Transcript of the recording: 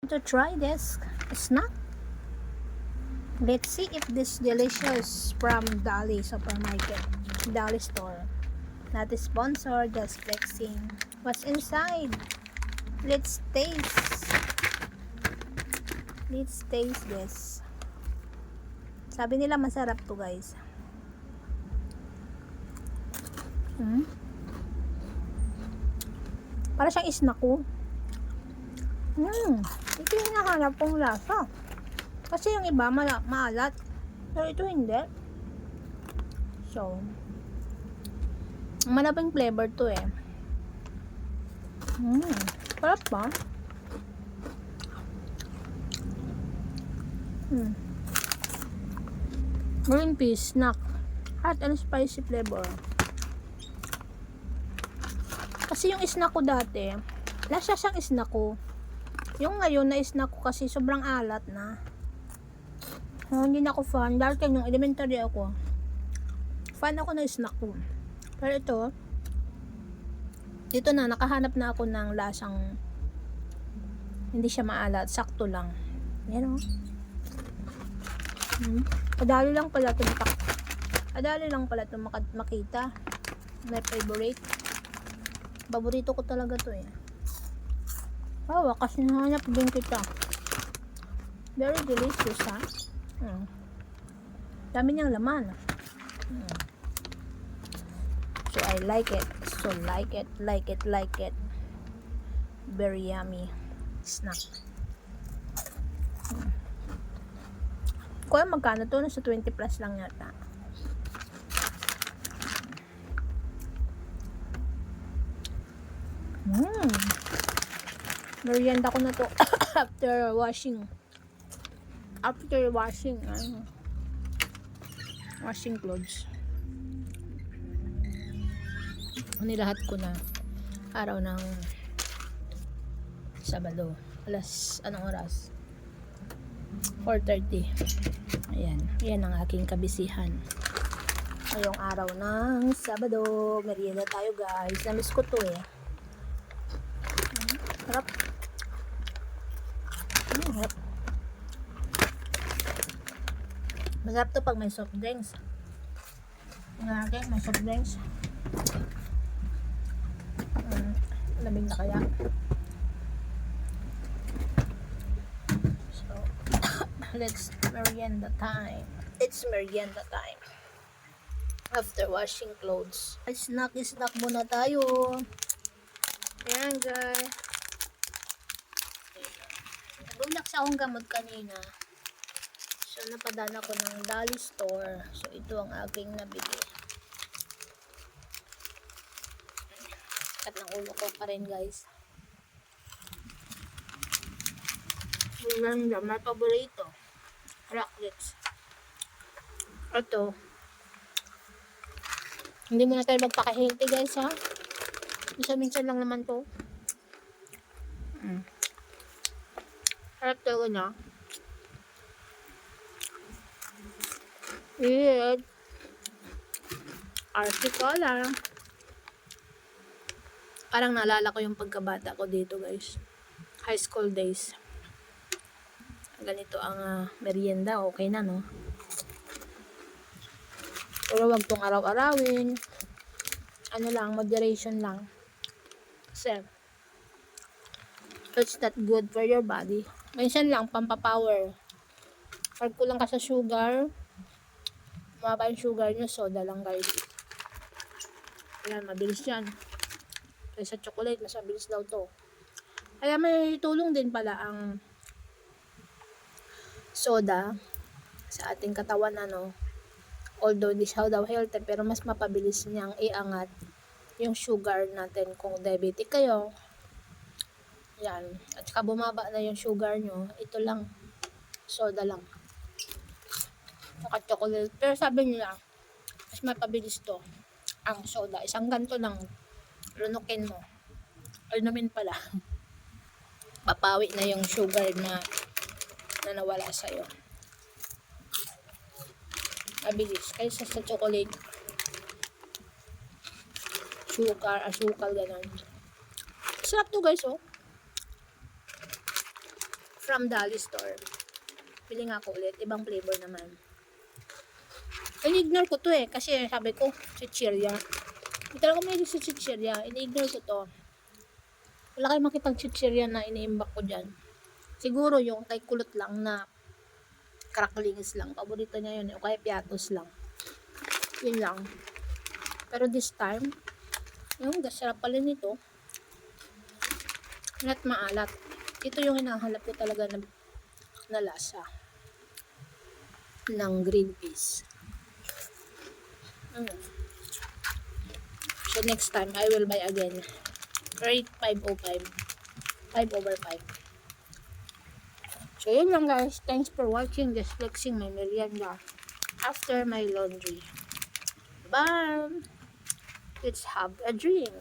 To try this snack. Let's see if this delicious from Dali Supermarket, Dali Store. Not a sponsor, just flexing. What's inside? Let's taste. Let's taste this. Sabi nila masarap to, guys. Para siyang snack ko. Ito yung hinahanap kong lasa. Kasi yung iba maalat. Pero ito hindi. So, malabing flavor to eh. Sarap ba? Green peas snack. Hot and spicy flavor. Kasi yung snack ko dati, lasa siyang snack ko. Yung ngayon na snack ko kasi sobrang alat na. Hindi na ako fan. Dahil yung elementary ako, fan ako na snack ko. Pero ito, dito na, nakahanap na ako ng lasang hindi siya maalat. Sakto lang. Yan o. Padali lang pala ito makita. My favorite. Paborito ko talaga to eh. Wakas nahanap din kita. Very delicious ha. Dami niyang laman. So I like it. So like it. Very yummy snack. Kung magkano to, nasa 20 plus lang yata. Merienda ko na to after washing clothes. Nilahat ko na araw ng Sabado. Anong oras? 4:30. Yan ang aking kabisihan ngayong araw ng Sabado. Merienda tayo, guys. Namiss ko to eh. Harap. Masarap to pag may soft drinks. May soft drinks. Lamig na kaya. So, let's merienda time. It's merienda time. After washing clothes. Snack muna tayo. Ayan, guys. Bumlak sa akong gamot kanina. So, napadala ko ng Dali Store. So, ito ang aking nabili. Kat ng ulo ko pa rin, guys. Merienda, my paborito. Raclets. Ito. Hindi muna tayo magpaka-healthy, guys, ha? Minsan lang naman to. Harap talaga na. RC Cola. Parang naalala ko yung pagkabata ko dito, guys. High school days. Ganito ang merienda. Okay na, no? Pero wag tong araw-arawin. Moderation lang. Kasi it's not good for your body. Minsan lang, pampapower. Pag kulang ka sa sugar, mababa yung sugar nyo, soda lang, guys. Ayan, mabilis yan. Kaysa chocolate, mas mabilis daw to. Kaya may tulong din pala ang soda sa ating katawan, although hindi siya daw healthy, pero mas mapabilis niyang iangat yung sugar natin kung diabetic kayo. Yan. At saka bumaba na yung sugar nyo. Ito lang. Soda lang. Saka chocolate. Pero sabi nila, mas mapabilis to. Ang soda. Isang ganto lang. Lunukin mo. Inumin pala. Papawi na yung sugar na nawala sa'yo. Mabilis. Kaysa sa chocolate. Asukal, ganun. Sarap to, guys, oh. from Dolly Store. Pili nga ako ulit, ibang flavor naman. In-ignore ko to eh, kasi sabi ko, chichirya. Hindi talaga may sa chichirya, in-ignore ko to. Wala kayong makitang chichirya na iniimbak ko dyan. Siguro yung kay kulot lang na cracklings lang. Paborito niya yun, o kaya piatos lang. Yun lang. Pero this time, yung gasarap pala nito. At maalat. Ito yung hinahanap ko talaga na lasa ng green peas. So next time I will buy again. Rate 505. 5/5. So yun lang guys. Thanks for watching. Just flexing my merienda after my laundry. Bye! Let's have a drink.